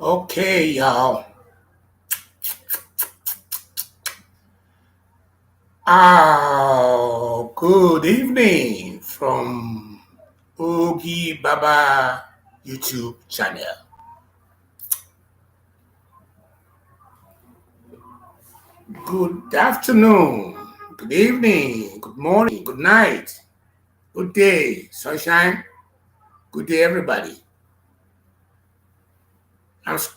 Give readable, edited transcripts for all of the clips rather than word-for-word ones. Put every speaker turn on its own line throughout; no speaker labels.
Okay, y'all. Good evening from Oogie Baba YouTube channel. Good afternoon, good evening, good morning, good night, good day, sunshine, good day, everybody. I'm, s-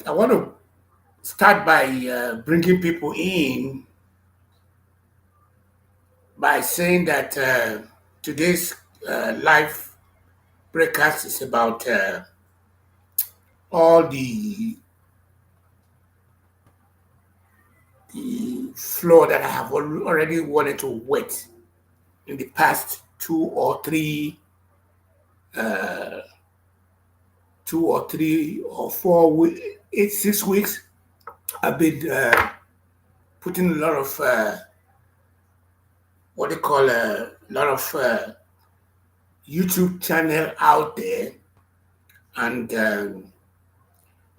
I want to start by bringing people in by saying that today's live broadcast is about all the floor that I have already wanted to wet in the past 2 or 3 or 4 weeks, 6 weeks. I've been putting a lot of what they call a lot of YouTube channel out there, and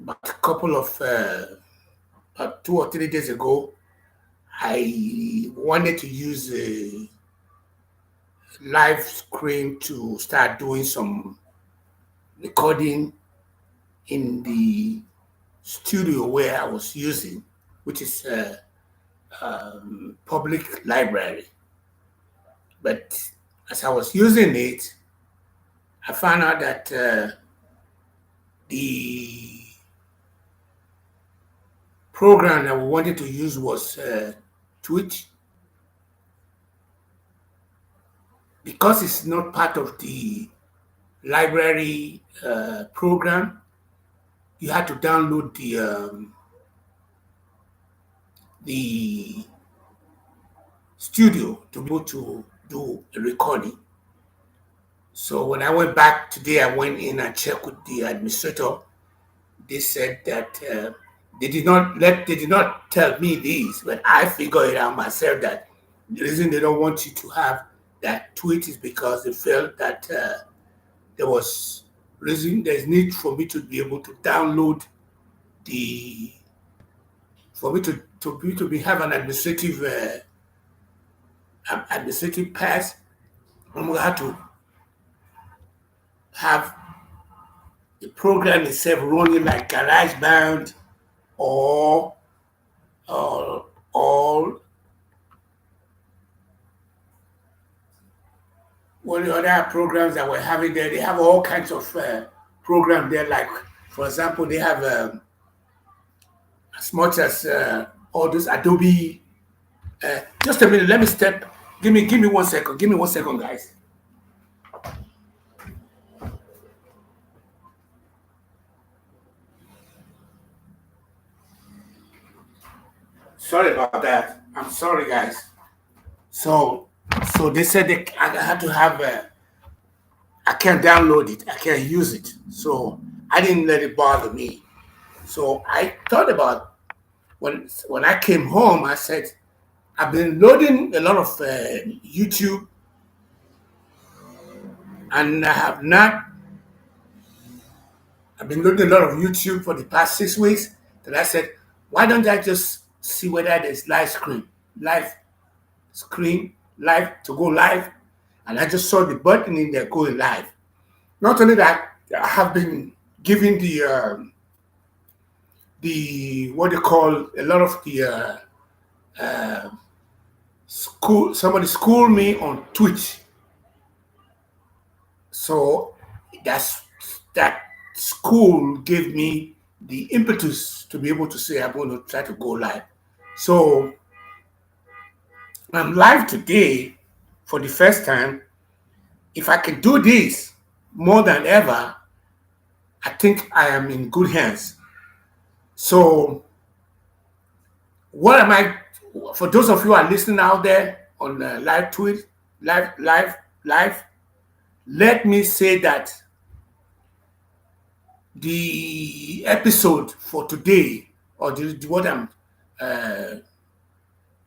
about a couple of about 2 or 3 days ago, I wanted to use a live screen to start doing some recording in the studio where I was using, which is a public library. But as I was using it, I found out that the program that we wanted to use was Twitch. Because it's not part of the library program, you had to download the studio to be able to do a recording. So when I went back today, I went in and checked with the administrator. They said that they did not tell me this, but I figured it out myself that the reason they don't want you to have that tweet is because they felt that there was reason there's need for me to be able to download the for me to be have an administrative pass. I'm gonna have to have the program itself running like GarageBand or or or one of the other programs that we're having there. They have all kinds of programs there. Like, for example, they have as much as all those Adobe. Just a minute. Let me step. Give me 1 second. Give me 1 second, guys. Sorry about that. I'm sorry, guys. So, so they said I had to have. I can't download it. I can't use it. So I didn't let it bother me. So I thought about when I came home. I said I've been loading a lot of YouTube, and I have not. I've been loading a lot of YouTube for the past 6 weeks. Then I said, why don't I just see whether there's live screen, live to go live, and I just saw the button in there going live. Not only that, I have been giving the what they call a lot of the school. Somebody schooled me on Twitch, so that's that school gave me the impetus to be able to say I'm going to try to go live. So I'm live today for the first time. If I can do this more than ever, I think I am in good hands. So what am I? For those of you who are listening out there on live tweet, live, let me say that the episode for today, or what I'm uh,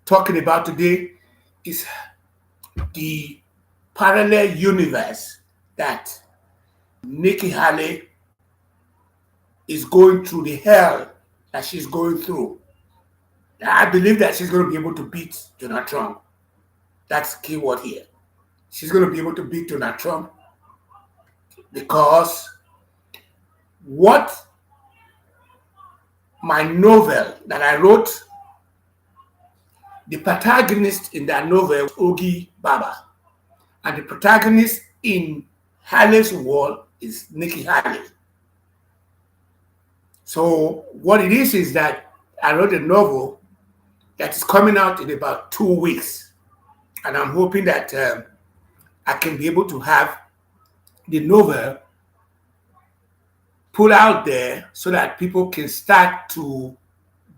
talking about today, is the parallel universe. that Nikki Haley is going through the hell that she's going through. I believe that she's going to be able to beat Donald Trump. That's the key word here. She's going to be able to beat Donald Trump because what my novel that I wrote, the protagonist in that novel was Ogi Baba. And the protagonist in Haley's world is Nikki Haley. So what it is that I wrote a novel that is coming out in about 2 weeks. And I'm hoping that I can be able to have the novel put out there so that people can start to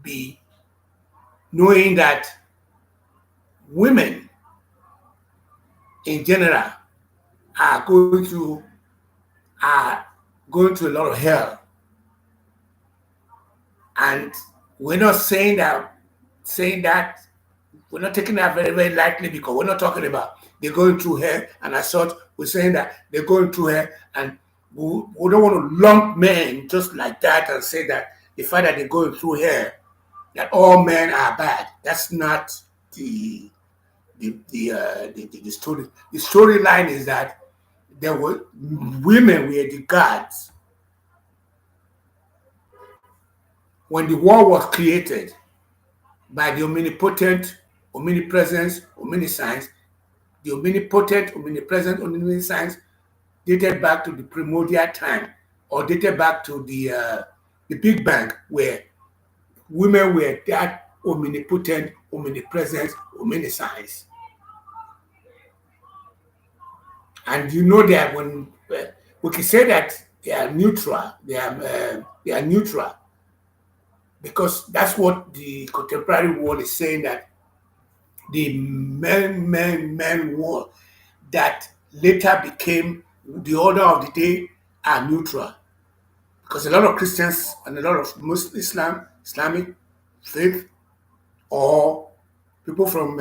be knowing that women in general are going through a lot of hell. And we're not saying that we're not taking that very, very lightly, because we're not talking about they're going through hell and as such. We're saying that they're going through hell, and we don't want to lump men just like that and say that the fact that they're going through hell, that all men are bad. That's not the story. The storyline is that there were women were the gods when the world was created by the omnipotent, omnipresence, omniscience. The omnipotent, omnipresent, omniscience dated back to the primordial time, or dated back to the Big Bang, where women were that omnipotent, omnipresent, omniscience. And you know that when we can say that they are neutral, they are neutral, because that's what the contemporary world is saying, that the men world that later became the order of the day are neutral, because a lot of Christians and a lot of Islamic faith, or people from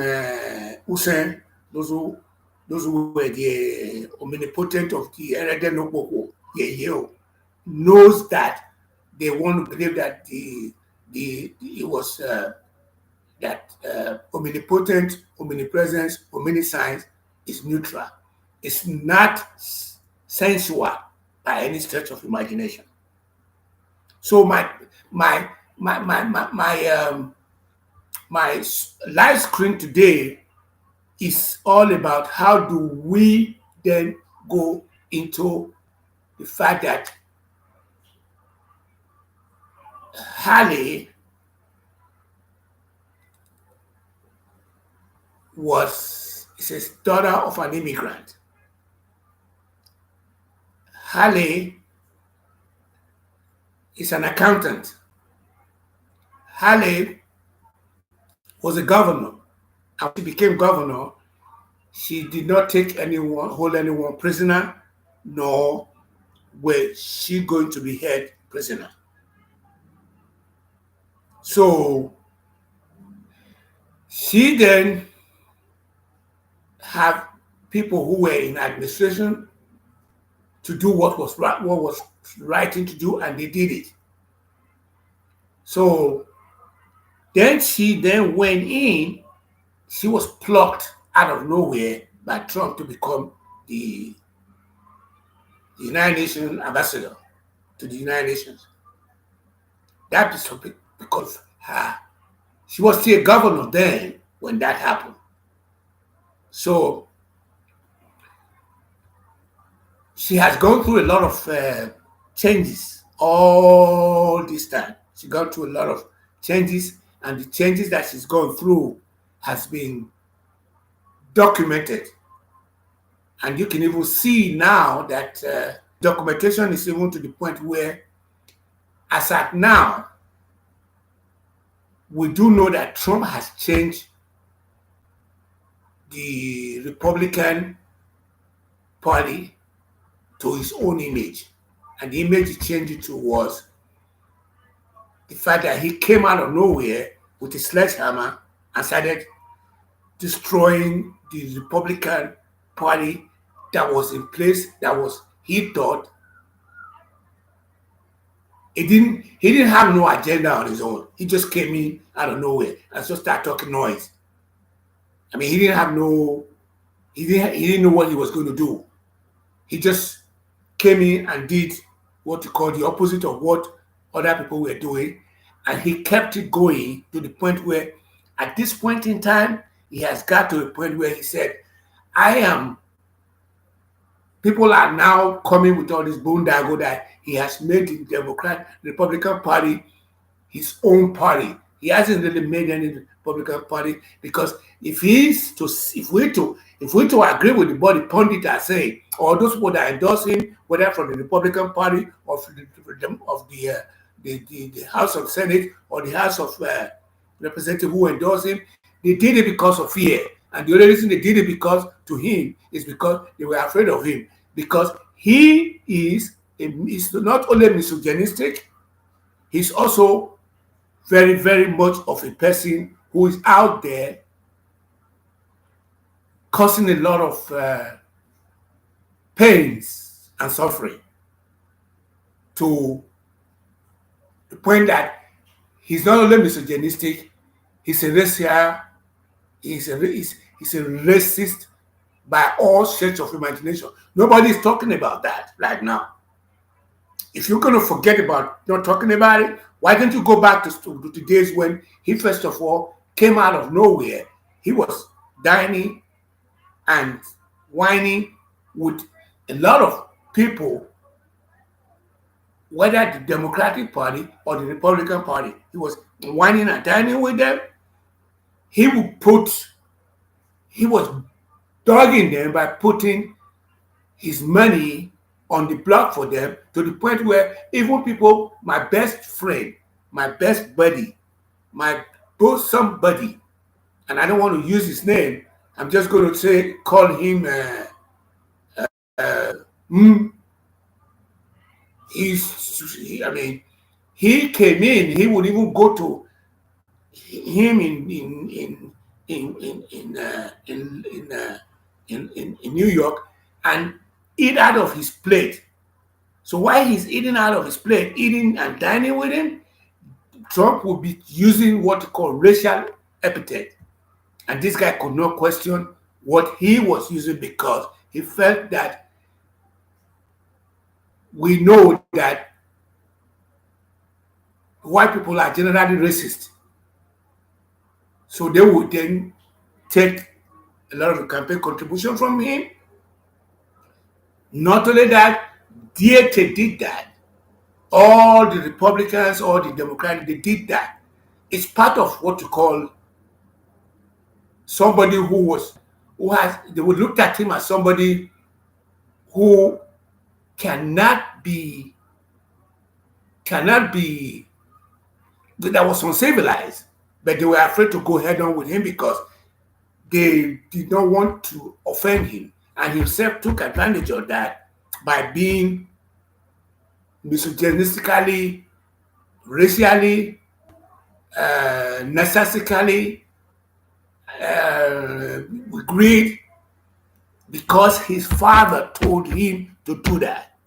Hussein, those who were the omnipotent of the Eredin Okpoko, knows that they want to believe that it was that omnipotent, omnipresence, omniscience is neutral. It's not sensual by any stretch of imagination. So my live screen today is all about how do we then go into the fact that Haley is a daughter of an immigrant. Haley is an accountant. Haley was a governor. And when she became governor, she did not hold anyone prisoner, nor was she going to be held prisoner. So she then have people who were in administration to do what was right thing to do, and they did it. So then she went in. She was plucked out of nowhere by Trump to become the United Nations ambassador to the United Nations. That is something because she was still a governor then when that happened. So she has gone through a lot of changes all this time. She gone through a lot of changes, and the changes that she's gone through has been documented. And you can even see now that documentation is even to the point where, as at now, we do know that Trump has changed the Republican Party to his own image. And the image he changed it to was the fact that he came out of nowhere with a sledgehammer and started destroying the Republican Party that was in place, that was, he thought, he didn't have no agenda on his own. He just came in out of nowhere and just started talking noise. I mean, he didn't have no, he didn't know what he was going to do. He just came in and did what you call the opposite of what other people were doing, and he kept it going to the point where, at this point in time, he has got to a point where he said, I am, people are now coming with all this boondoggle that he has made the Republican Party his own party. He hasn't really made any Republican Party, because if we to agree with the body pundit are saying, or those people that endorse him, whether from the Republican Party or from the House of Senate or the House of Representatives who endorse him, they did it because of fear. And the only reason they did it because to him is because they were afraid of him. Because he is not only misogynistic, he's also very, very much of a person who is out there causing a lot of pains and suffering, to the point that he's not only misogynistic, he's a racial, he's a racist by all shades of imagination. Nobody's talking about that right now. If you're going to forget about not talking about it, why don't you go back to the days when he first of all came out of nowhere? He was dining and whining with a lot of people, whether the Democratic Party or the Republican Party. He was whining and dining with them. He was dogging them by putting his money on the block for them, to the point where even people, my best friend, my best buddy, my bosom buddy, and I don't want to use his name, I'm just going to call him he came in, he would even go to him in New York and eat out of his plate. So while he's eating out of his plate, eating and dining with him, Trump will be using what you call racial epithet. And this guy could not question what he was using, because he felt that we know that white people are generally racist. So they would then take a lot of the campaign contribution from him. Not only that, DAT did that. All the Republicans, all the Democrats, they did that. It's part of what you call somebody they would look at him as somebody who cannot be, that was uncivilized, but they were afraid to go head on with him because they did not want to offend him. And himself took advantage of that by being misogynistically, racially, narcissistically, with greed, because his father told him to do that.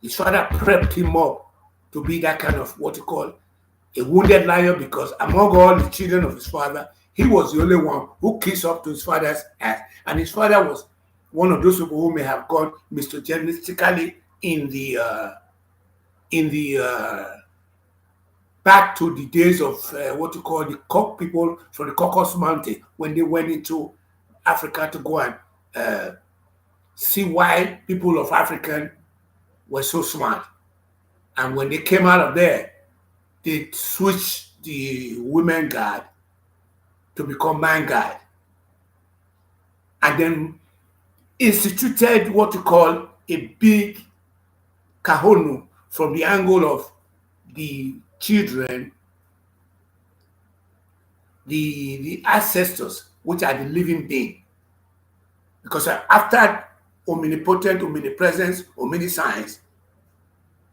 His father prepped him up to be that kind of what you call a wounded lion, because among all the children of his father, he was the only one who kissed up to his father's ass. And his father was one of those people who may have gone misogynistically in the back to the days of what you call the Cock people from the Caucasus Mountain, when they went into Africa to go and see why people of African were so smart. And when they came out of there, they switched the women guard to become man guard, and then instituted what you call a big kahonu from the angle of the children, the ancestors, which are the living being. Because after omnipotent, omnipresence, omniscience,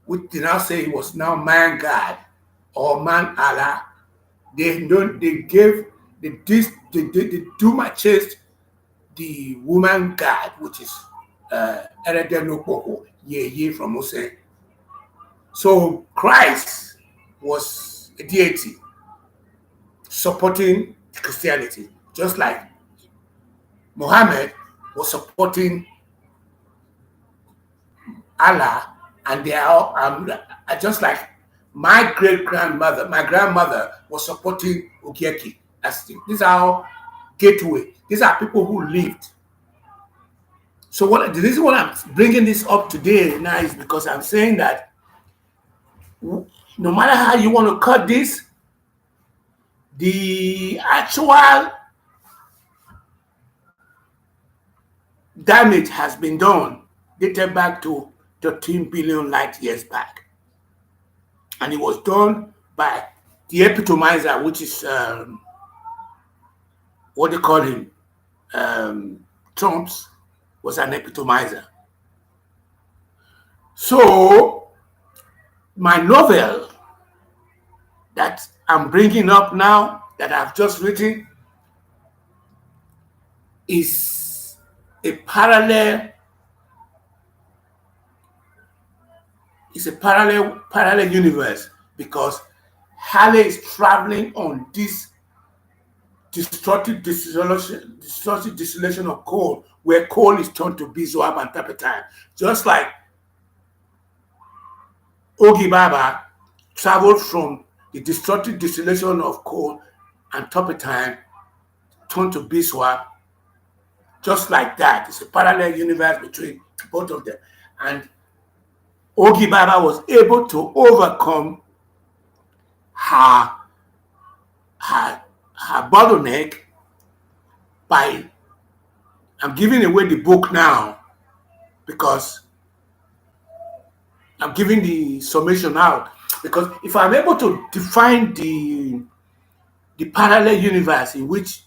which they now say it was now man God or man Allah, they do my chest the woman God, which is Eredenokpoko, ye from Ose. So Christ was a deity supporting Christianity, just like Muhammad was supporting Allah, and they are just like my my grandmother was supporting Ogieki. These are all gateway. These are people who lived. So what the reason why I'm bringing this up today now is because I'm saying that no matter how you want to cut this, the actual damage has been done dated back to 13 billion light years back. And it was done by the epitomizer, which is what they call him. Trump's was an epitomizer. So my novel that I'm bringing up now, that I've just written, is a parallel universe, because Halley is traveling on this destructive distillation of coal, where coal is turned to beeswax and turpentine. Just like Ogi Baba traveled from the destructive distillation of coal and turpentine turned to beeswax, just like that. It's a parallel universe between both of them. And Ogi Baba was able to overcome her bottleneck by, I'm giving away the book now because I'm giving the summation out, because if I'm able to define the parallel universe in which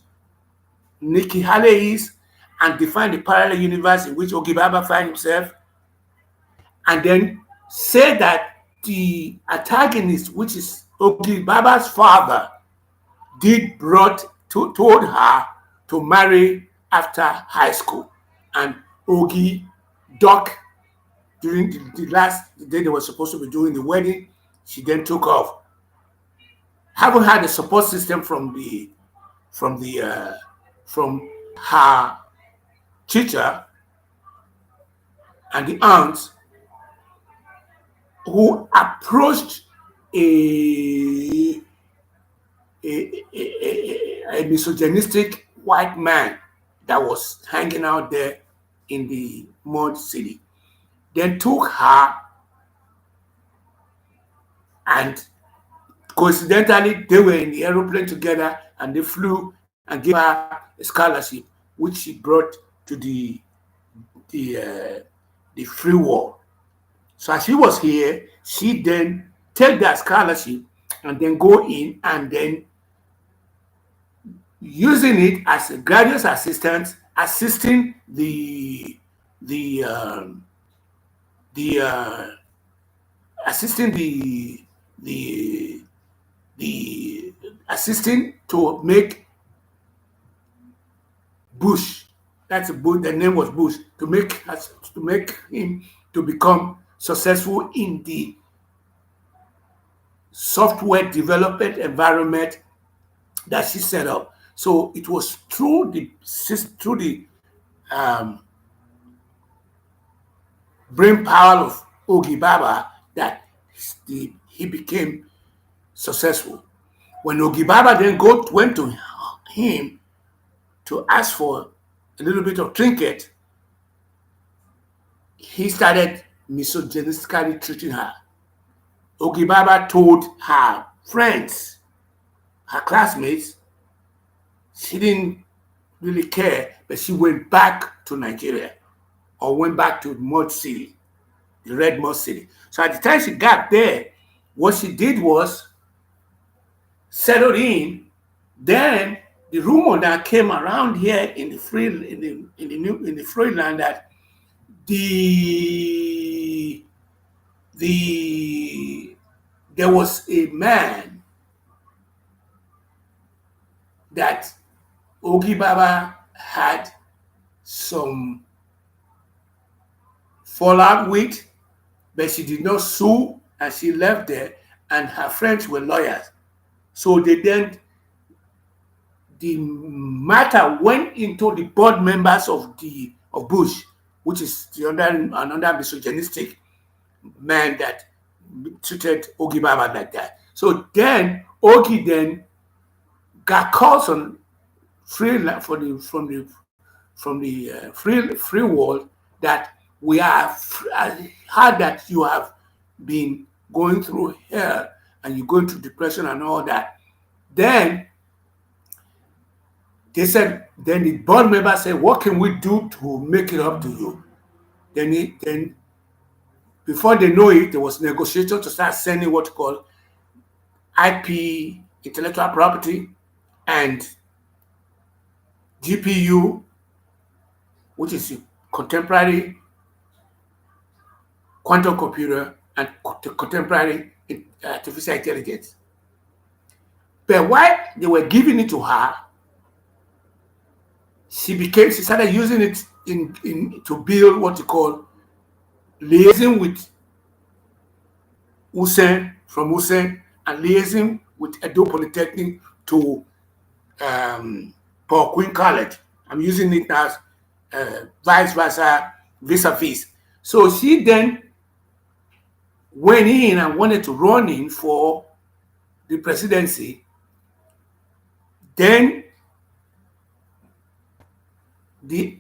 Nikki Haley is, and define the parallel universe in which Ogi Baba finds himself, and then say that the antagonist, which is Ogi Baba's father, told her to marry after high school, and Ogi ducked during the day they were supposed to be doing the wedding. She then took off. Haven't had a support system from her teacher and the aunts, who approached a misogynistic white man that was hanging out there in the mud city. Then took her, and coincidentally, they were in the aeroplane together, and they flew and gave her a scholarship, which she brought to the free world. So as she was here, she then take that scholarship and then go in and then using it as a graduate assistant, assisting the assisting the assisting to make Bush. That's a Bush. The name was Bush, to make him to become successful in the software development environment that she set up. So it was through the brain power of Ogi Baba that he became successful. When Ogi Baba then went to him to ask for a little bit of trinket, he started misogynistically treating her. Ogi Baba told her friends, her classmates, she didn't really care, but she went back to Nigeria, or went back to Mud City, the Red Mud City. So at the time she got there, what she did was settled in. Then the rumor that came around here in the free land that there was a man that Ogi Baba had some fall out with, but she did not sue and she left there, and her friends were lawyers. So the matter went into the board members of Bush, which is another misogynistic man that treated Ogi Baba like that. So then Ogi then got calls on for the from the free world that we have heard that you have been going through hell and you're going through depression and all that. Then they said, then the board member said, what can we do to make it up to you? Then before they know it, there was negotiation to start sending what you call IP, intellectual property, and GPU, which is contemporary quantum computer and contemporary artificial intelligence. But while they were giving it to her, she started using it to build what you call liaising with Hussein and liaising with Edo Polytechnic to Paul Queen College. I'm using it as vice versa, vis-a-vis. So she then went in and wanted to run in for the presidency. Then the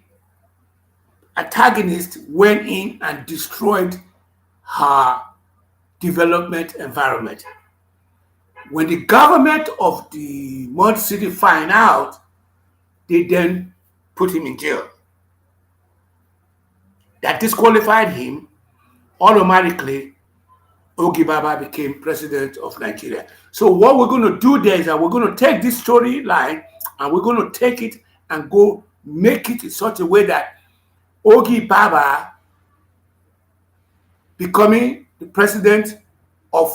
antagonist went in and destroyed her development environment. When the government of the Mud City find out, they then put him in jail. That disqualified him. Automatically, Ogi Baba became president of Nigeria. So what we're going to do there is that we're going to take this storyline and we're going to take it and go make it in such a way that Ogi Baba becoming the president of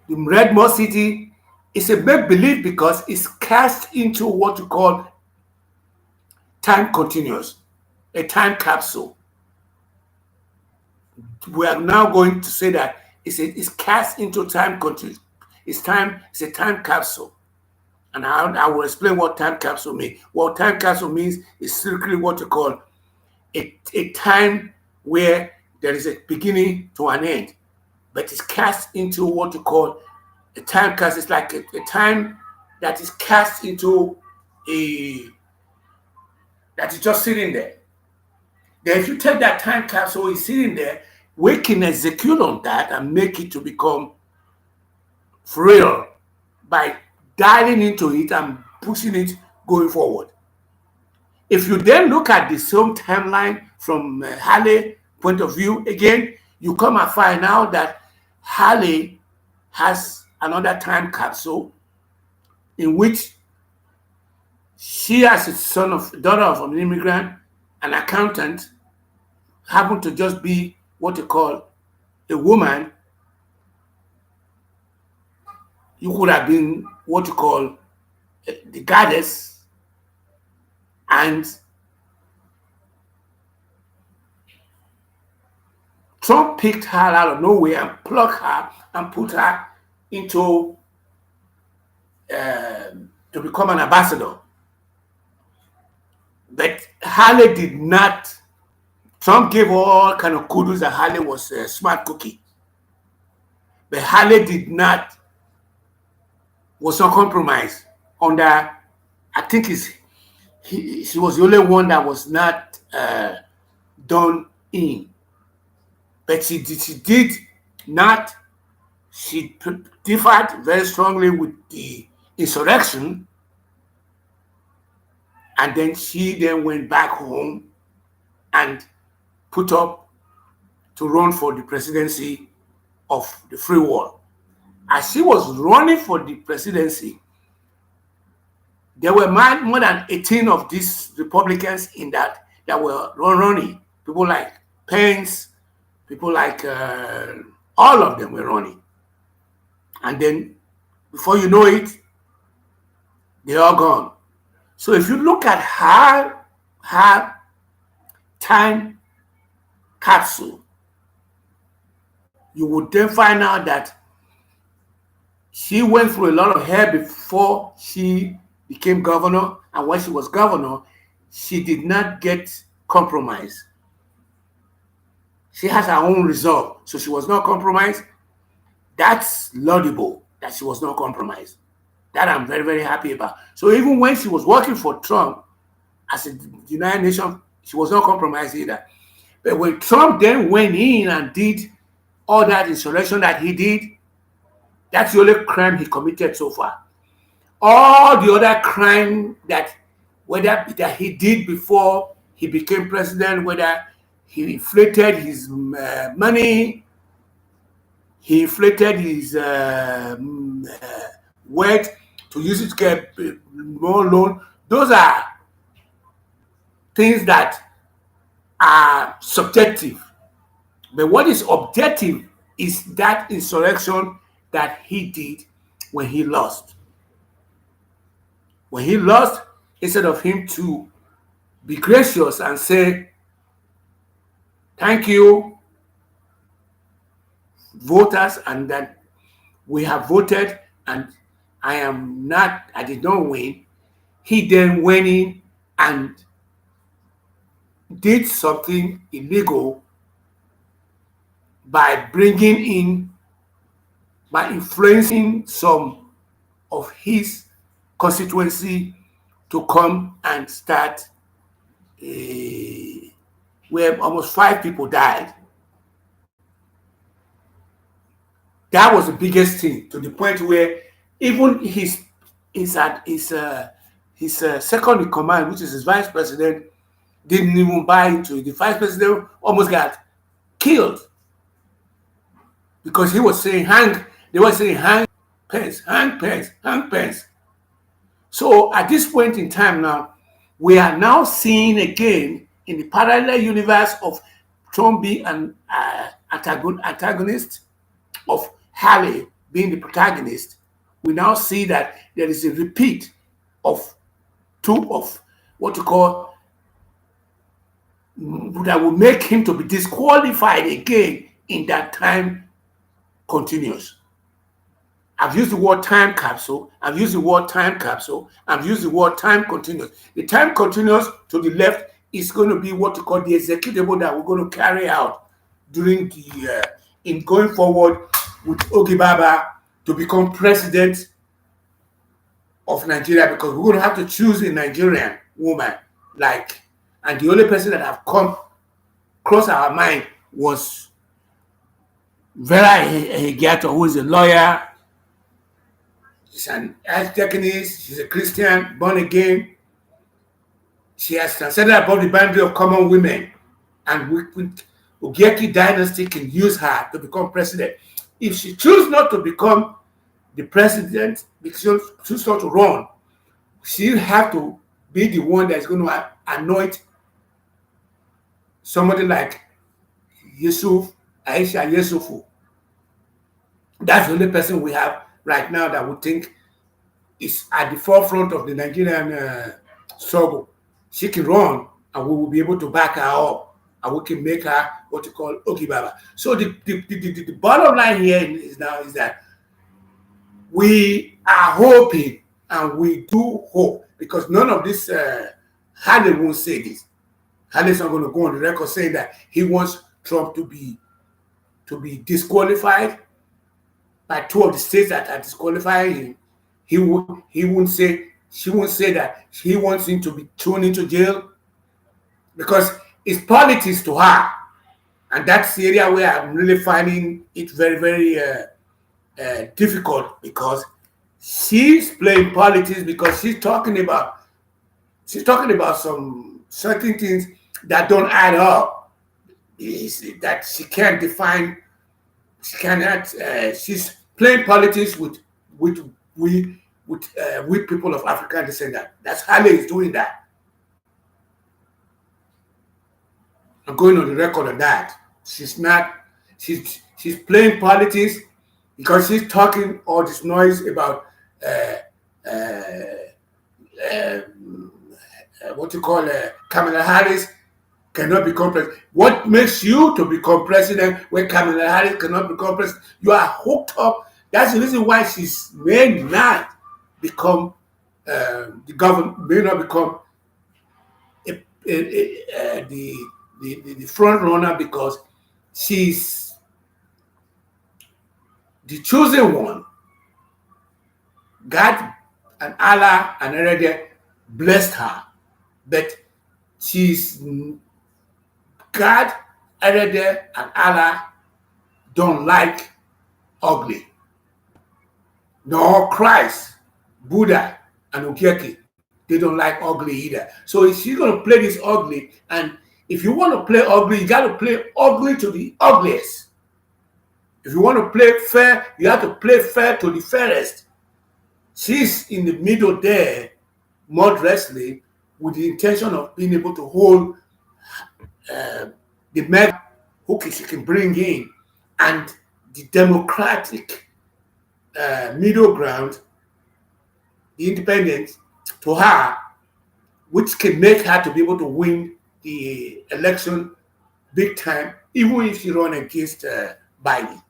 the Red Mud City is a make-believe because it's cast into what you call time continuous, a time capsule. We are now going to say that it's cast into time continuous. It's a time capsule. And I will explain what time capsule means. What time capsule means is strictly what you call a time where there is a beginning to an end, but it's cast into what you call a time capsule. It's like a time that is cast into that is just sitting there. Then if you take that time capsule, it's sitting there, we can execute on that and make it to become real by diving into it and pushing it going forward. If you then look at the same timeline from Halley's point of view, again, you come and find out that Halley has another time capsule in which she, as a daughter of an immigrant, an accountant, happened to just be what you call a woman. You could have been what you call the goddess, and Trump picked her out of nowhere and plucked her and put her into to become an ambassador. But Halle did not. Trump gave all kind of kudos that Halle was a smart cookie. But Halle did not, was not compromised under, I think she was the only one that was not done in. But she did not, she differed very strongly with the insurrection. And then she then went back home and put up to run for the presidency of the free world. As she was running for the presidency, there were more than 18 of these Republicans in that were running. People like Pence, people like all of them were running. And then before you know it, they're all gone. So if you look at her time capsule, you would then find out that she went through a lot of hell before she became governor, and when she was governor, she did not get compromised. She has her own resolve, so she was not compromised. That's laudable that she was not compromised. That I'm very, very happy about. So even when she was working for Trump as a United Nations, she was not compromised either. But when Trump then went in and did all that insurrection that he did, that's the only crime he committed so far. All the other crime that he did before he became president, whether he inflated his money, he inflated his wealth to use it to get more loan, those are things that are subjective. But what is objective is that insurrection that he did when he lost. When he lost, instead of him to be gracious and say, thank you, voters, and that we have voted and I did not win, he then went in and did something illegal by influencing some of his constituency to come and start where almost 5 people died. That was the biggest thing, to the point where even his second in command, which is his vice president, didn't even buy into it. The vice president almost got killed because he was saying they were saying hang Pence, hang Pence, hang Pence. So at this point in time now, we are now seeing again in the parallel universe of Trump being an antagonist, of Haley being the protagonist. We now see that there is a repeat of two of what you call that will make him to be disqualified again in that time continues. I've used the word time capsule. I've used the word time capsule. I've used the word time continuous. The time continuous to the left is going to be what you call the executable that we're going to carry out during the in going forward with Ogibaba to become president of Nigeria, because we're going to have to choose a Nigerian woman, and the only person that have come across our mind was Vera Hegiato, who is a lawyer. She's an technician, she's a Christian, born again. She has transcended above the boundary of common women. And with Ogieki dynasty can use her to become president. If she chooses not to become the president, because she chooses not to run, she'll have to be the one that's going to anoint somebody like Aisha Yesufu. That's the only person we have right now that we think is at the forefront of the Nigerian struggle. She can run, and we will be able to back her up, and we can make her what you call Ogibaba. So the bottom line here is that we are hoping, and we do hope, because none of this Haley won't say this. Haley's not going to go on the record saying that he wants Trump to be disqualified by 2 of the states that are disqualifying him. She won't say that he wants him to be thrown into jail, because it's politics to her. And that's the area where I'm really finding it very, very difficult, because she's playing politics, because she's talking about some certain things that don't add up. That she can't define. She cannot. She's playing politics with people of African descent. That's Haley is doing that. I'm going on the record of that. She's not. She's playing politics because she's talking all this noise about what you call Kamala Harris cannot become president. What makes you to become president when Kamala Harris cannot become president? You are hooked up. That's the reason why she's may not become the government, may not become the front runner, because she's the chosen one. God and Allah and already blessed her, but she's God, already and Allah don't like ugly, nor Christ, Buddha, and Okieke. They don't like ugly either. So if you're going to play this ugly, and if you want to play ugly, you got to play ugly to the ugliest. If you want to play fair, you have to play fair to the fairest. She's in the middle there, modestly, with the intention of being able to hold the mega who she can bring in, and the democratic middle ground, the independent, to her, which can make her to be able to win the election big time, even if she run against Biden.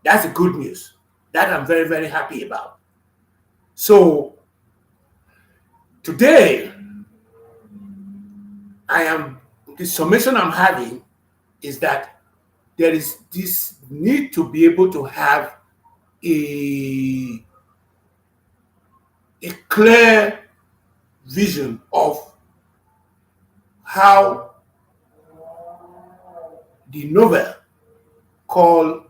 That's the good news. That I'm very, very happy about. So today, the summation I'm having is that there is this need to be able to have a clear vision of how the novel called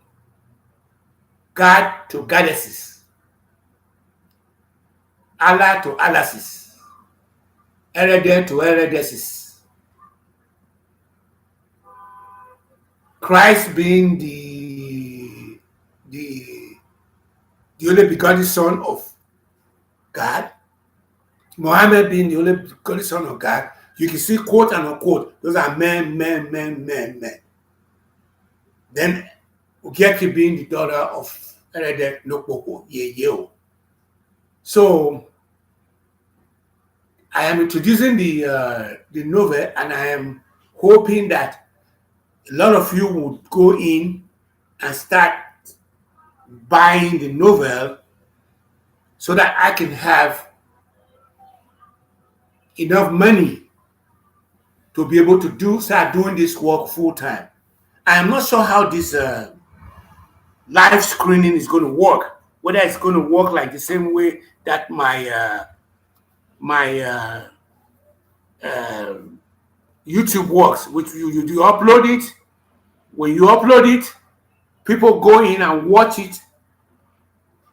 God to Goddesses, Allah to Allases, Hereditary to Heredesses, Christ being the only begotten Son of God, Muhammad being the only begotten Son of God. You can see quote and unquote, those are men. Then Okieke being the daughter of Hereditary Nokpoko, Yeo. So I am introducing the novel, and I am hoping that a lot of you would go in and start buying the novel, so that I can have enough money to be able to start doing this work full time. I am not sure how this live screening is going to work. Whether it's going to work like the same way that my YouTube works, which you upload it. When you upload it, people go in and watch it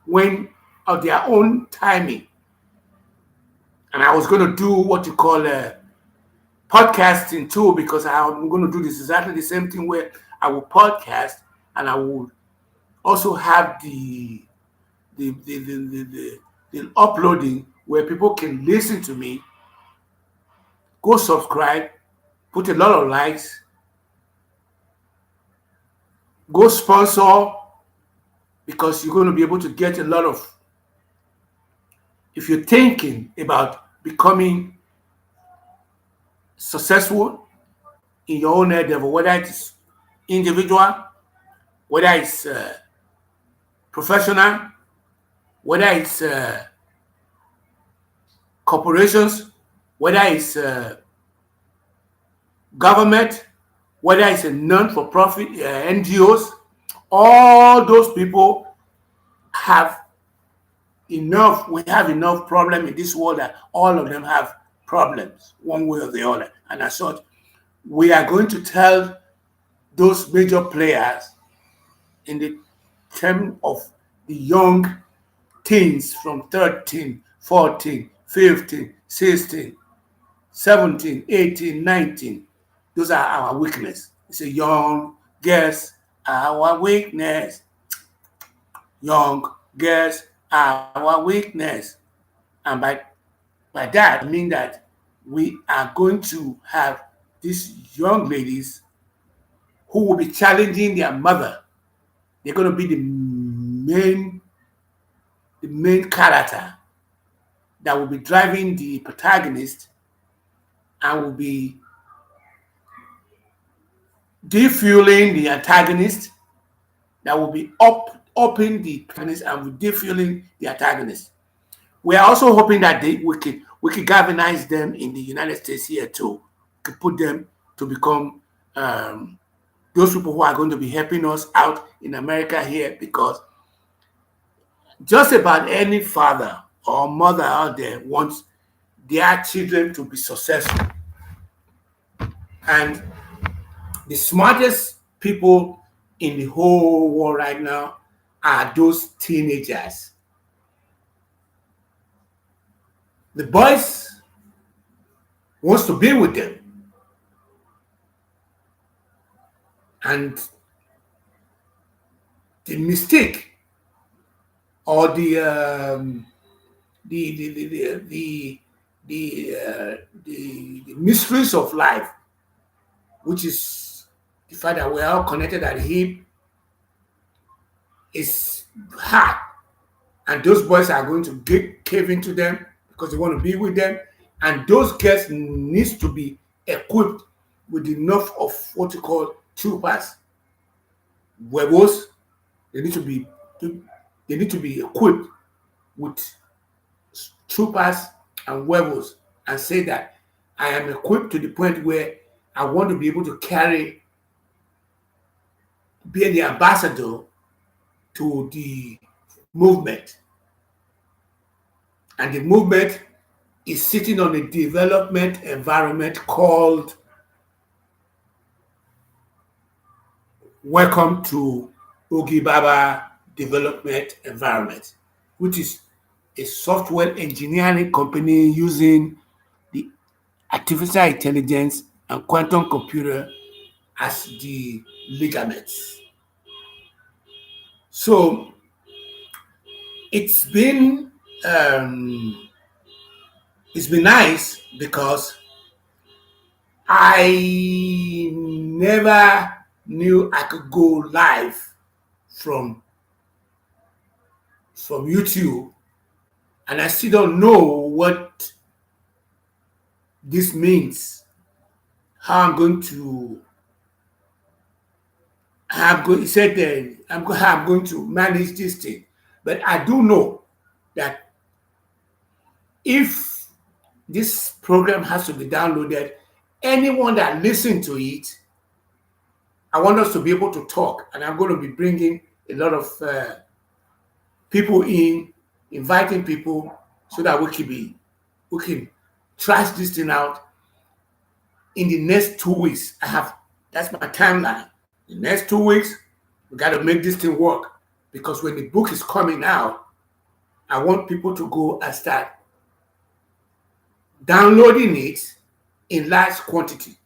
when of their own timing. And I was going to do what you call podcasting too, because I'm going to do this exactly the same thing, where I will podcast and I will also have the uploading where people can listen to me, go subscribe, put a lot of likes, go sponsor, because you're going to be able to get a lot of, if you're thinking about becoming successful in your own endeavor, whether it's individual, whether it's professional, whether it's corporations, whether it's government, whether it's a non-for-profit NGOs, all those people have enough. We have enough problem in this world that all of them have problems one way or the other. And as such, we are going to tell those major players in the term of the young teens from 13, 14, 15, 16, 17, 18, 19. Those are our weakness. It's a young girls, our weakness. Young girls, our weakness. And by that, I mean that we are going to have these young ladies who will be challenging their mother. They're going to be the main character that will be driving the protagonist, and will be defueling the antagonist, that will be upping the antagonist and defueling the antagonist. We are also hoping that we could galvanize them in the United States here too. We could put them to become those people who are going to be helping us out in America here, because just about any father or mother out there wants their children to be successful. And the smartest people in the whole world right now are those teenagers. The boys wants to be with them. And the mistake or the mysteries of life, which is the fact that we're all connected at the hip, is hard. And those boys are going to cave into them because they want to be with them. And those girls needs to be equipped with enough of what you call troopers, huevos. They need to be equipped with troopers and huevos, and say that I am equipped to the point where I want to be able to be the ambassador to the movement. And the movement is sitting on a development environment called Welcome to Ogi Baba Development Environment, which is a software engineering company using the artificial intelligence and quantum computer as the ligaments. So it's been nice because I never knew I could go live from YouTube, and I still don't know what this means. How I'm going to he said that I'm going to manage this thing, but I do know that if this program has to be downloaded, anyone that listens to it, I want us to be able to talk, and I'm going to be bringing a lot of people in, inviting people, so that we can trash this thing out in the next 2 weeks. That's my timeline. The next 2 weeks, we got to make this thing work, because when the book is coming out, I want people to go and start downloading it in large quantity,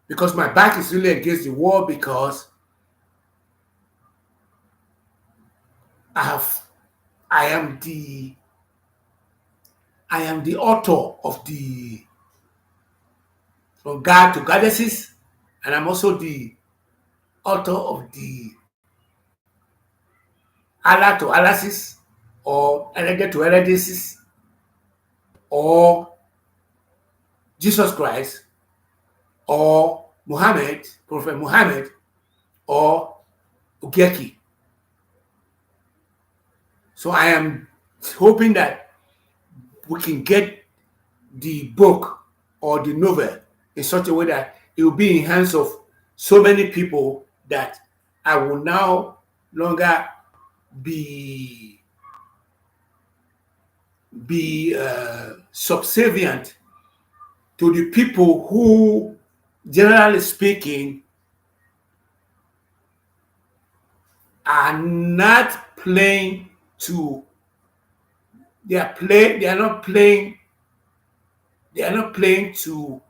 because my back is really against the wall, because I am the author of the From God to Goddesses, and I'm also the author of the Allah to Allases, or Heredity to Heredices, or Jesus Christ, or Muhammad, Prophet Muhammad, or Ugeki. So I am hoping that we can get the book or the novel in such a way that it will be in hands of so many people that I will now longer be subservient to the people who, generally speaking, are not playing to they are not playing to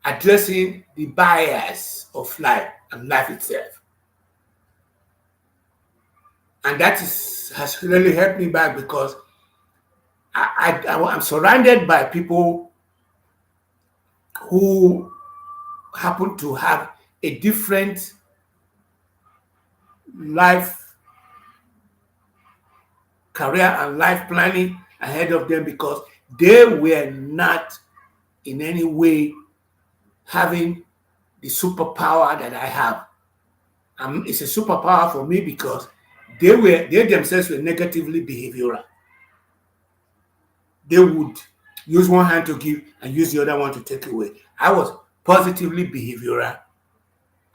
addressing the bias of life and life itself. And that has really helped me back, because I'm surrounded by people who happen to have a different life, career, and life planning ahead of them, because they were not in any way having the superpower that I have. It's a superpower for me because they themselves were negatively behavioral. They would use one hand to give and use the other one to take away. I was positively behavioral,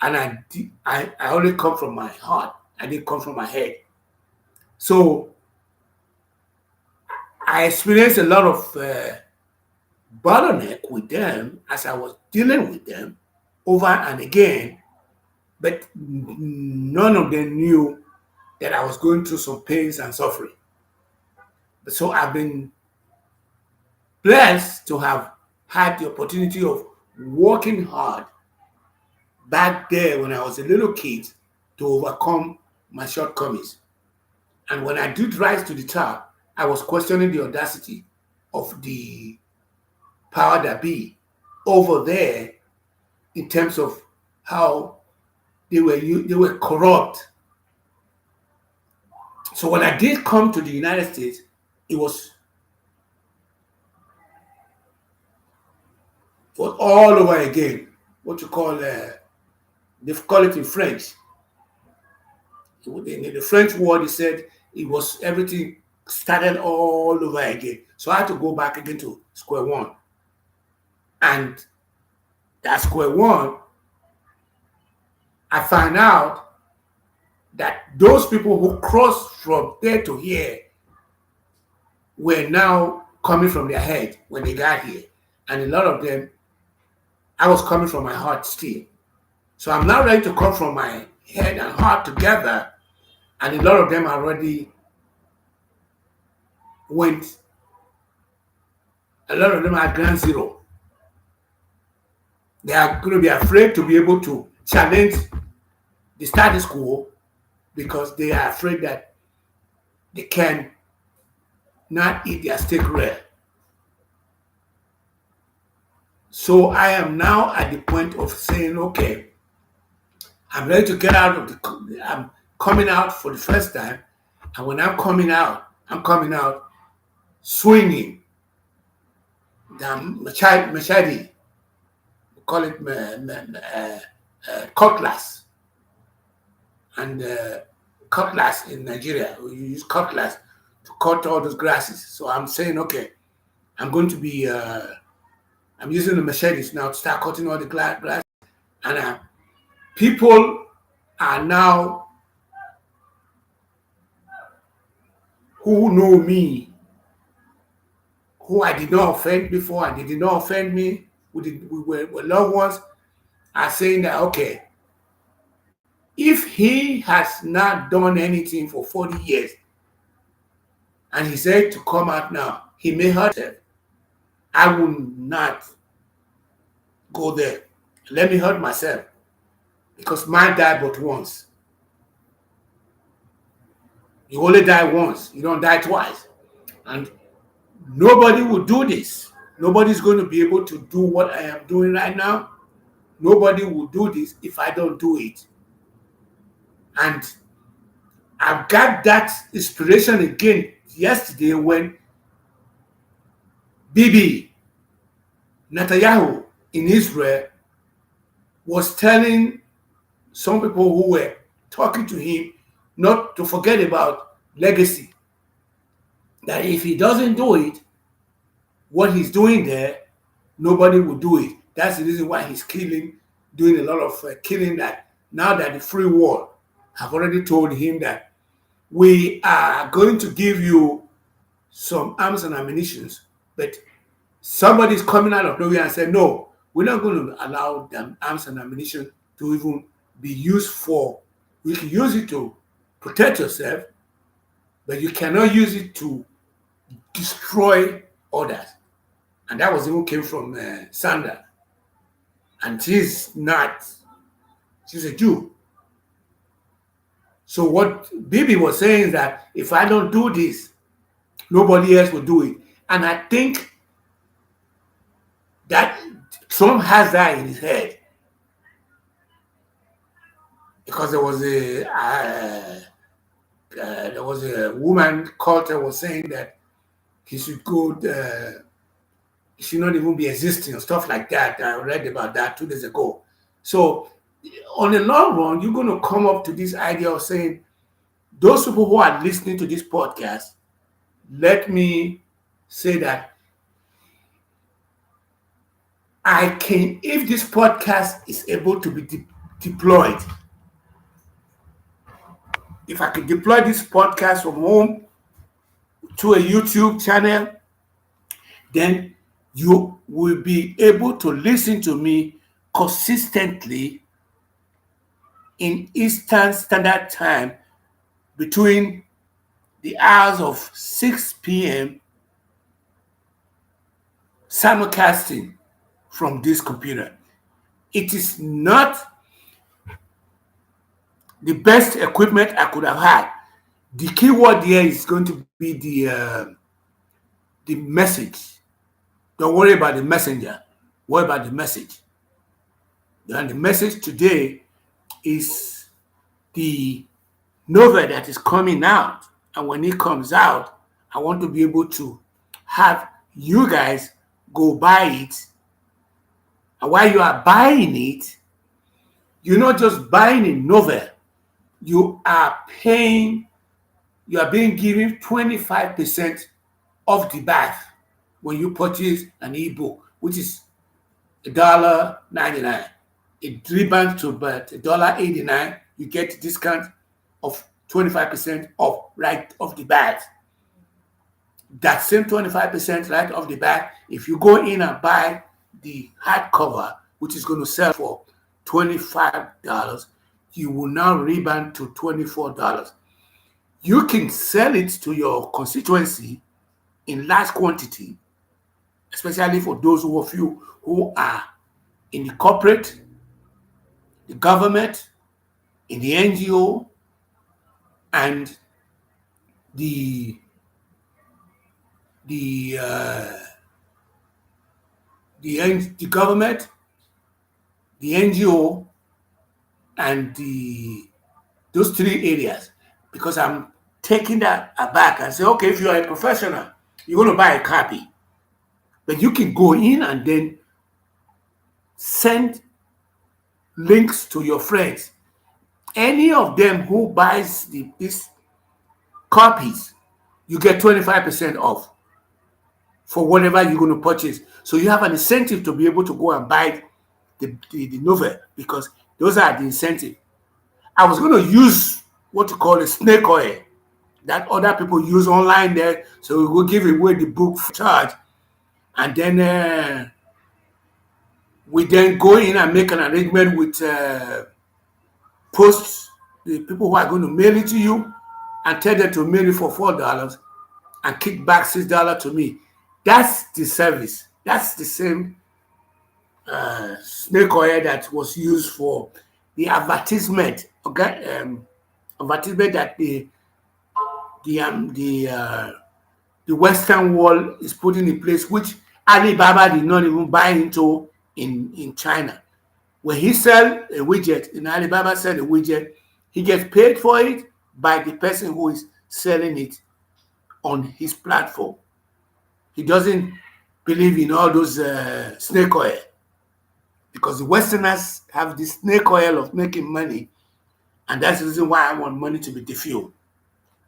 and I only come from my heart. I didn't come from my head. So I experienced a lot of bottleneck with them as I was dealing with them over and again, but none of them knew that I was going through some pains and suffering. So I've been blessed to have had the opportunity of working hard back there when I was a little kid to overcome my shortcomings. And when I did rise to the top, I was questioning the audacity of the power that be over there in terms of how they were corrupt. So when I did come to the United States, it was all over again. What you call they call it in French. In the French word, he said it was everything started all over again. So I had to go back again to square one. And that square one, I found out that those people who crossed from there to here were now coming from their head when they got here. And a lot of them, I was coming from my heart still. So I'm now ready to come from my head and heart together. And a lot of them already went, a lot of them are ground zero. They are going to be afraid to be able to challenge the status quo because they are afraid that they can not eat their steak rare. So I am now at the point of saying, okay, I'm ready to get out of I'm coming out for the first time. And when I'm coming out swinging the machete, we call it cutlass. And cutlass in Nigeria, we use cutlass to cut all those grasses. So I'm saying, okay, I'm going to be, I'm using the machetes now to start cutting all the grass. And people are now who know me, who I did not offend before, and they did not offend me, we were loved ones, are saying that, okay, if he has not done anything for 40 years, and he said to come out now, he may hurt himself. I will not go there. Let me hurt myself. Because man died but once. You only die once. You don't die twice. And nobody will do this. Nobody's going to be able to do what I am doing right now. Nobody will do this if I don't do it. And I've got that inspiration again yesterday when Bibi Netanyahu in Israel was telling some people who were talking to him not to forget about legacy. That if he doesn't do it, what he's doing there, nobody will do it. That's the reason why he's doing a lot of killing. That now that the free world have already told him that we are going to give you some arms and ammunition, but somebody's coming out of nowhere and said, no, we're not going to allow them arms and ammunition to even be used for. You can use it to protect yourself, but you cannot use it to destroy others. And that was even came from Sandra. And she's a Jew. So what Bibi was saying is that if I don't do this, nobody else will do it. And I think that Trump has that in his head. Because there was a woman, Carter, was saying that he should go, he should not even be existing or stuff like that. I read about that 2 days ago. So on the long run, you're going to come up to this idea of saying, those people who are listening to this podcast, let me say that I can, if this podcast is able to be deployed, if I can deploy this podcast from home to a YouTube channel, then you will be able to listen to me consistently in Eastern Standard Time between the hours of 6 p.m. simulcasting from this computer. It is not the best equipment I could have had. The keyword here is going to be the message. Don't worry about the messenger. Worry about the message. And the message today is the novel that is coming out. And when it comes out, I want to be able to have you guys go buy it. And while you are buying it, you're not just buying a novel, you are paying, you are being given 25% of the bath when you purchase an ebook, which is $1.99. It rebounds to about $1.89. You get a discount of 25% off right off the bat. That same 25% right off the bat, if you go in and buy the hardcover, which is going to sell for $25, you will now rebound to $24. You can sell it to your constituency in large quantity, especially for those of you who are in the corporate, the government, in the NGO, and the the uh, the government, the NGO, and the those three areas. Because I'm taking that aback and say, okay, if you are a professional, you're going to buy a copy, but you can go in and then send links to your friends. Any of them who buys these copies, you get 25% off for whatever you're going to purchase. So you have an incentive to be able to go and buy the novel, because those are the incentive. I was going to use what you call a snake oil that other people use online there. So we will give away the book for charge. And then we then go in and make an arrangement with post, the people who are going to mail it to you, and tell them to mail it for $4 and kick back $6 to me. That's the service. That's the same snake oil that was used for the advertisement. Okay, advertisement that the um, the uh, the Western world is putting in place, which Alibaba did not even buy into in China. When he sell a widget, in Alibaba sell a widget, he gets paid for it by the person who is selling it on his platform. He doesn't believe in all those snake oil, because the Westerners have this snake oil of making money, and that's the reason why I want money to be diffused.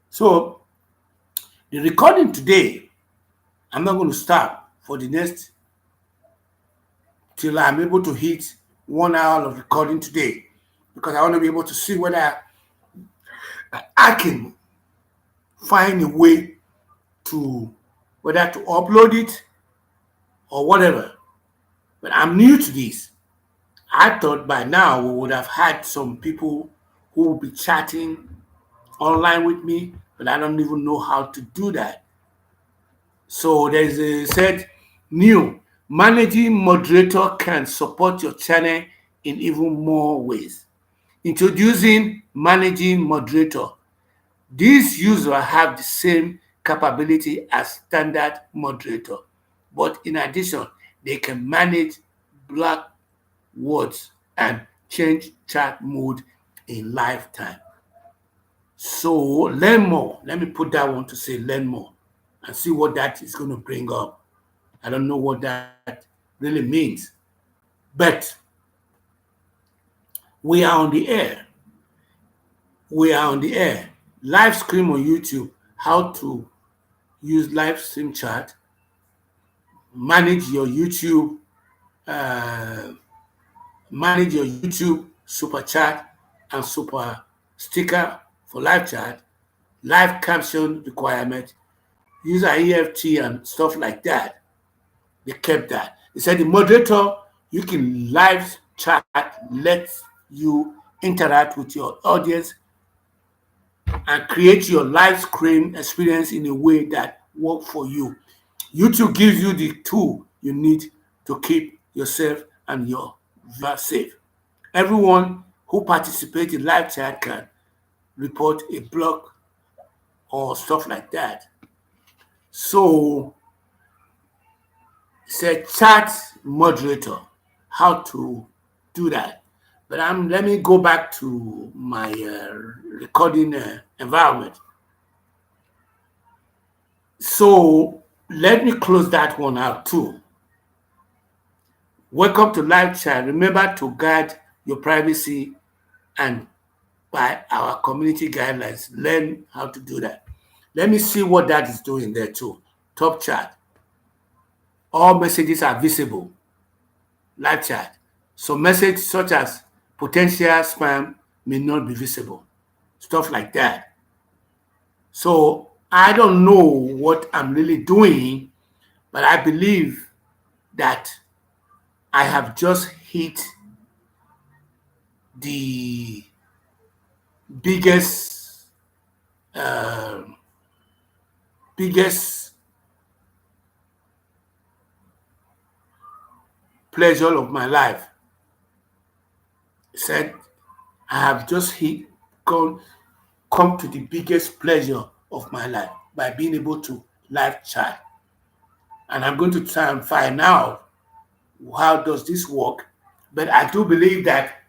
So the recording today, I'm not going to stop for the next till I'm able to hit 1 hour of recording today, because I want to be able to see whether I can find a way to whether to upload it or whatever. But I'm new to this. I thought by now we would have had some people who will be chatting online with me, but I don't even know how to do that. So there's a said new managing moderator can support your channel in even more ways. Introducing managing moderator. These users have the same capability as standard moderator, but in addition, they can manage black words and change chat mode in lifetime. So learn more. Let me put that one to say learn more and see what that is going to bring up. I don't know what that really means. But We are on the air. We are on the air. Live stream on YouTube. How to use live stream chat, manage your YouTube, uh, manage your YouTube super chat and super sticker for live chat, live caption requirement, user EFT and stuff like that. They kept that. They said the moderator, you can live chat, let you interact with your audience and create your live screen experience in a way that work for you. YouTube gives you the tool you need to keep yourself and your viewers safe. Everyone who participates in live chat can report a block or stuff like that. So it's a chat moderator, how to do that. But let me go back to my recording environment. So let me close that one out too. Welcome to live chat. Remember to guard your privacy and by our community guidelines, learn how to do that. Let me see what that is doing there too. Top chat. All messages are visible. Live chat. So messages such as potential spam may not be visible. Stuff like that. So I don't know what I'm really doing, but I believe that I have just hit the biggest uh, biggest pleasure of my life. Said I have just hit come to the biggest pleasure of my life by being able to live chat. And I'm going to try and find out how does this work. But I do believe that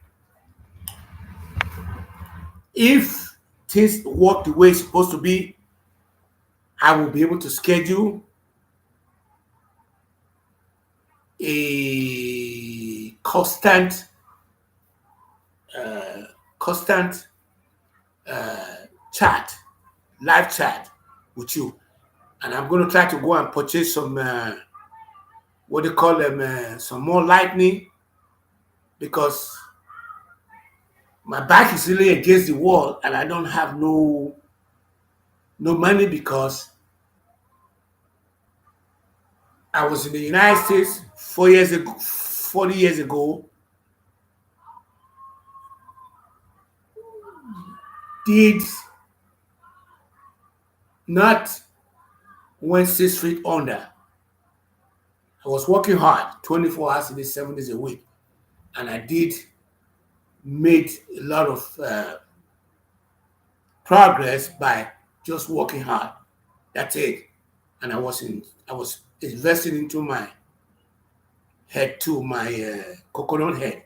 if things work the way it's supposed to be, I will be able to schedule a uh, constant chat, live chat with you. And I'm going to try to go and purchase some, what they call them, some more lightning because my back is really against the wall and I don't have no money because I was in the United States 4 years ago, 40 years ago, did not went 6 feet under. I was working hard 24 hours a day, 7 days a week. And I did made a lot of progress by just working hard. That's it. And I was investing into my head too, my coconut head.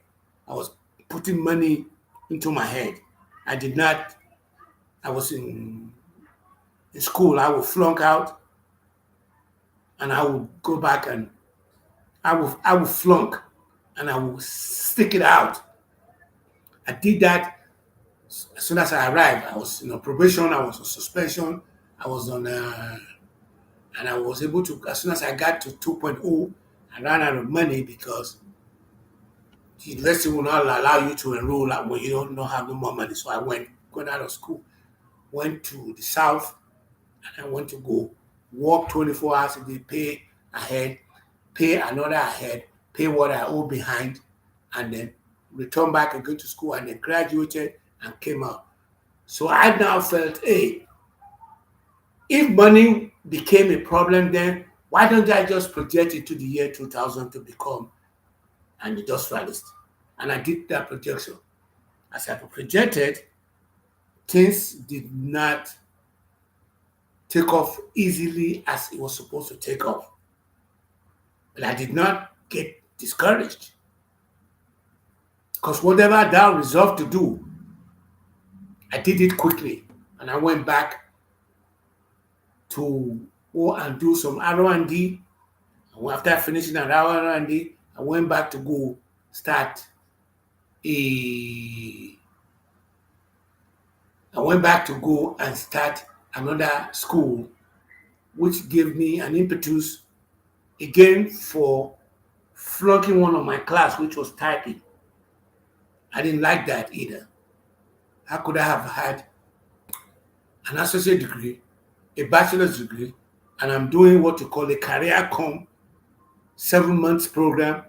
I was putting money into my head. I did not. I was in school. I would flunk out, and I would go back and I would flunk, and I would stick it out. I did that as soon as I arrived. I was on probation. I was on suspension. I was on, and I was able to. As soon as I got to 2.0, I ran out of money because the university will not allow you to enroll when you don't have no more money. So I went out of school, went to the south, and I went to go work 24 hours a day, pay ahead, pay another ahead, pay what I owe behind, and then return back and go to school and then graduated and came out. So I now felt, hey, if money became a problem then, why don't I just project it to the year 2000 to become an industrialist? And I did that projection. As I projected, things did not take off easily as it was supposed to take off. But I did not get discouraged because whatever thou resolved to do, I did it quickly. And I went back to go and do some R&D. And after finishing an R&D, I went back to go start a I went back to go and start another school, which gave me an impetus again for flunking one of my class, which was typing. I didn't like that either. How could I have had an associate degree, a bachelor's degree, and I'm doing what you call a career com 7 months program,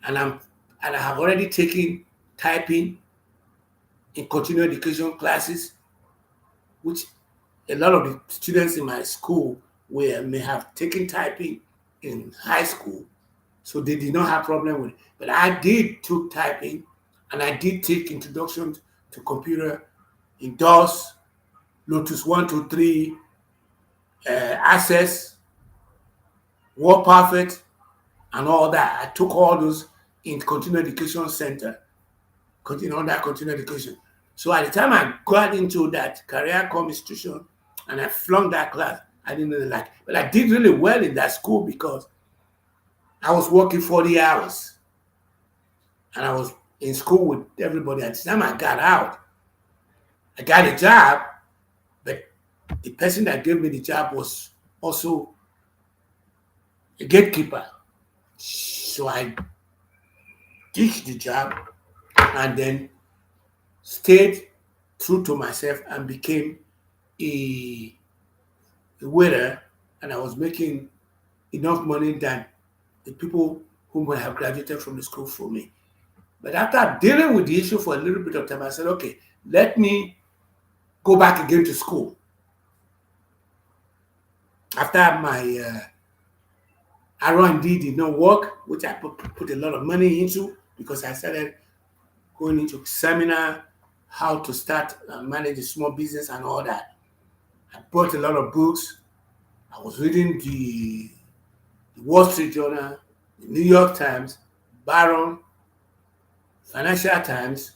and I have already taken typing in continuing education classes, which a lot of the students in my school may have taken typing in high school, so they did not have problem with it. But I did took typing, and I did take introduction to computer in DOS, Lotus 123, Access, Word Perfect, and all that. I took all those in continuing education center, continuing education. So at the time I got into that career com institution and I flunked that class, I didn't really like it. But I did really well in that school because I was working 40 hours and I was in school with everybody. At the time I got out, I got a job, but the person that gave me the job was also a gatekeeper. So I ditched the job and then stayed true to myself and became a waiter, and I was making enough money than the people who would have graduated from the school for me. But after dealing with the issue for a little bit of time, I said, okay, let me go back again to school. After my R&D did not work, which I put a lot of money into because I started going into seminar, how to start and manage a small business and all that. I bought a lot of books. I was reading the Wall Street Journal, the New York Times, Barron, Financial Times,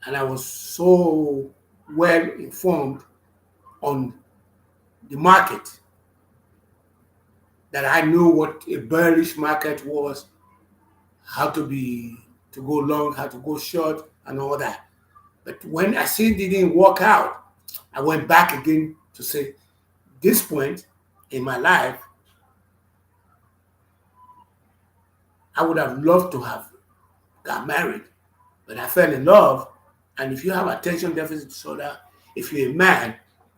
and I was so well informed on the market that I knew what a bearish market was, how to go long, how to go short, and all that. But when I see it didn't work out, I went back again to say, this point in my life, I would have loved to have got married, but I fell in love. And if you have attention deficit disorder, if you're a man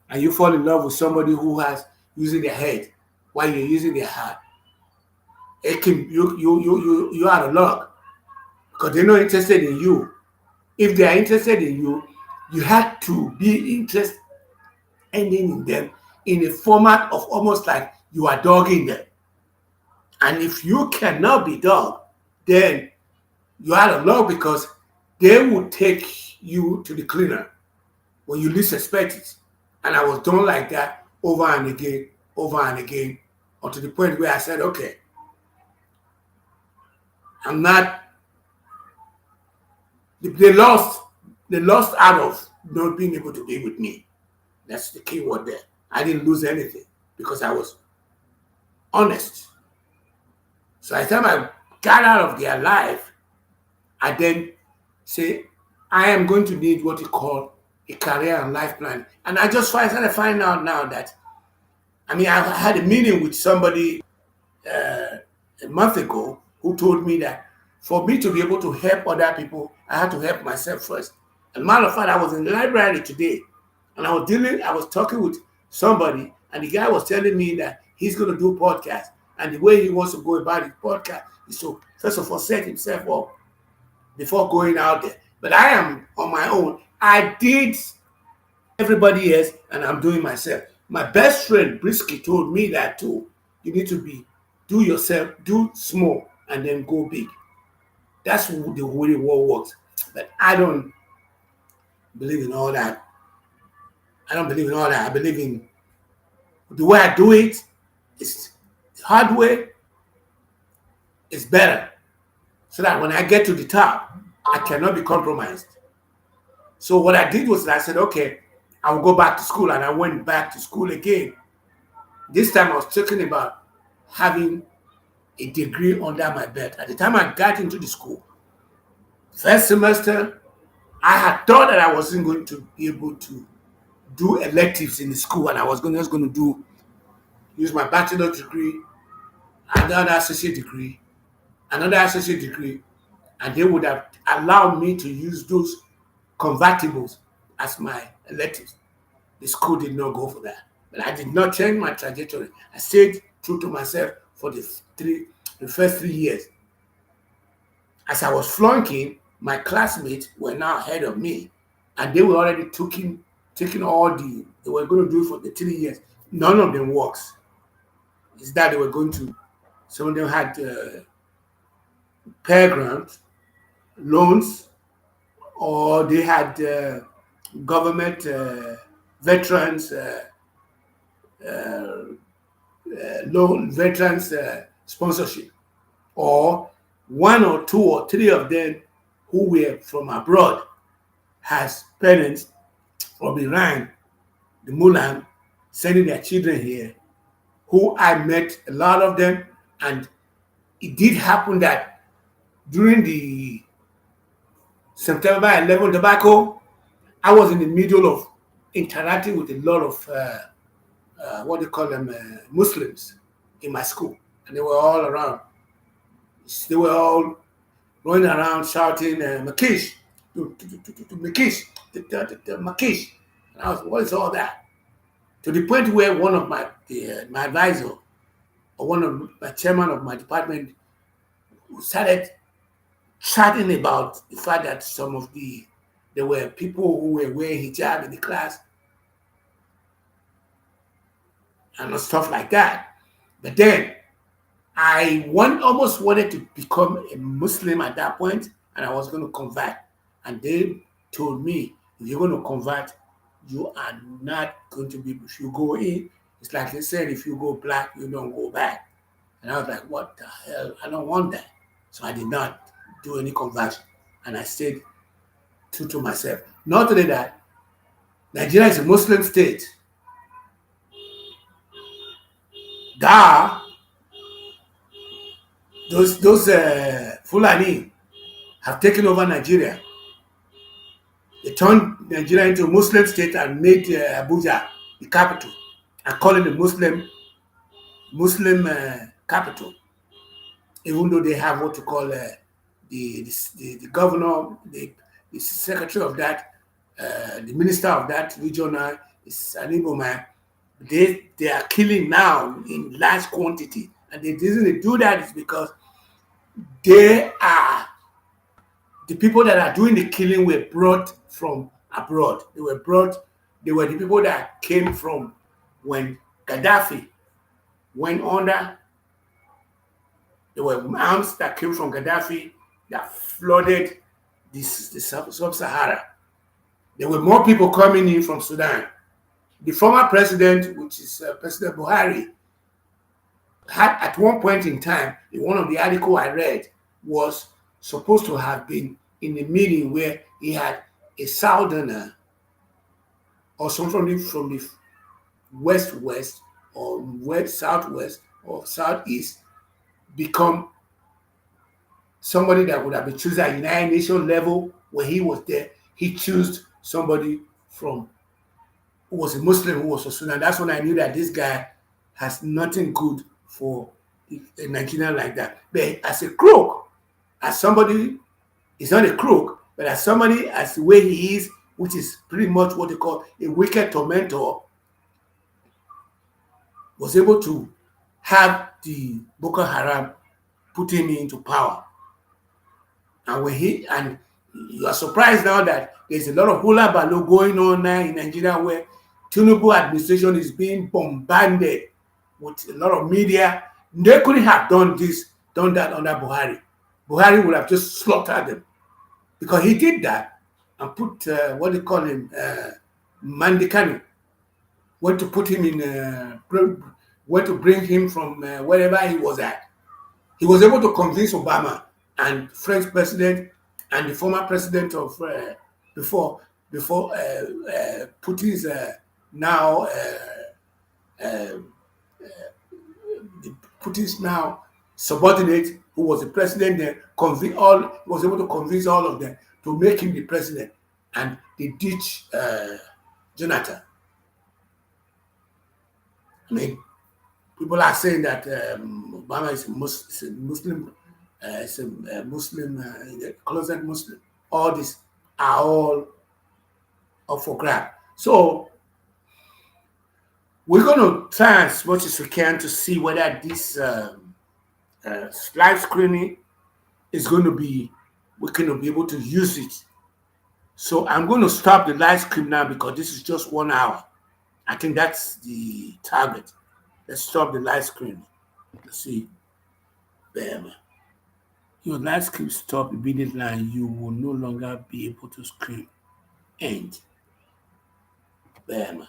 and you fall in love with somebody who has using their head while you're using their heart, it can you out of luck because they're not interested in you. If they are interested in you, you have to be interested in them in a format of almost like you are dogging them. And if you cannot be dogged, then you're out of luck because they will take you to the cleaner when you least expect it. And I was done like that over and again, until the point where I said, okay, I'm not, they lost out of not being able to be with me. That's the key word there. I didn't lose anything because I was honest. So by the time I got out of their life, I then say, I am going to need what you call a career and life plan. And I just started finding out now that, I had a meeting with somebody a month ago who told me that for me to be able to help other people, I had to help myself first. And matter of fact, I was in the library today and I was talking with somebody and the guy was telling me that he's going to do a podcast. And the way he wants to go about his podcast is to, first of all, set himself up before going out there. But I am on my own. I did everybody else and I'm doing myself. My best friend, Brisky, told me that too. You need to do yourself, do small, and then go big. That's the way the world works. But I don't believe in all that. I believe in the way I do it. It's the hard way. It's better. So that when I get to the top, I cannot be compromised. So what I did was I said, okay, I will go back to school. And I went back to school again. This time I was talking about having a degree under my belt. At the time I got into the school, First semester, I had thought that I wasn't going to be able to do electives in the school, and I was just going to use my bachelor degree, another associate degree, another associate degree, and they would have allowed me to use those convertibles as my electives. The school did not go for that. But I did not change my trajectory. I stayed true to myself for the first 3 years. As I was flunking, my classmates were now ahead of me, and they were already taking all they were going to do for the 3 years. None of them works. Is that they were going to, some of them had Pell Grants, loans, or they had government veterans loan, veterans sponsorship, or one or two or three of them who were from abroad has parents from Iran, the Mulan, sending their children here, who I met a lot of them, and it did happen that during the September 11 debacle, I was in the middle of interacting with a lot of what they call them Muslims in my school, and they were all around. They were all running around shouting Makish, to Makish, Makish. And I was, what is all that? To the point where one of my advisor, or one of my chairman of my department, started chatting about the fact that there were people who were wearing hijab in the class and stuff like that. But then almost wanted to become a Muslim at that point, and I was going to convert. And they told me, if you're going to convert, you are not going to be, if you go in, it's like they said, if you go black, you don't go back. And I was like, what the hell? I don't want that. So I did not do any conversion. And I stayed true to myself. Not only that, Nigeria is a Muslim state. Those Fulani have taken over Nigeria. They turned Nigeria into a Muslim state and made Abuja the capital, and call it the Muslim capital. Even though they have what you call the governor, the secretary of that, the minister of that region is an Igbo man. They are killing now in large quantity, and the reason they do that is because they are the people that are doing the killing were brought from abroad. They were the people that came from when Gaddafi went under. There were arms that came from Gaddafi that flooded the sub-Sahara. There were more people coming in from Sudan. The former president, which is President Buhari, had at one point in time, in one of the articles I read, was supposed to have been in a meeting where he had a southerner or somebody from the west or west southwest or southeast become somebody that would have been chosen at United Nations level. When he was there, he chose somebody who was a Muslim, who was a Sudan. That's when I knew that this guy has nothing good for a Nigerian like that. But as a crook, as somebody, he's not a crook, but as somebody, as the way he is, which is pretty much what they call a wicked tormentor, was able to have the Boko Haram put him into power. And you are surprised now that there's a lot of hula baloo going on now in Nigeria, where Tinubu administration is being bombarded with a lot of media. They couldn't have done that under Buhari. Buhari would have just slaughtered them, because he did that and put what they call him, Mandikani, went to put him in, went to bring him from wherever he was at. He was able to convince Obama and French president and the former president of before Putin's now Putin's now subordinate who was the president then, was able to convince all of them to make him the president, and they ditch Jonathan. I mean, people are saying that Obama is a Muslim, Muslim, closet Muslim. All these are all up for grab. So we're going to try as much as we can to see whether this live screening is going to be, we're going to be able to use it. So I'm going to stop the live stream now because this is just 1 hour. I think that's the target. Let's stop the live screen. Let's see. Bam. Your live screen stop immediately and you will no longer be able to scream. End. Bam.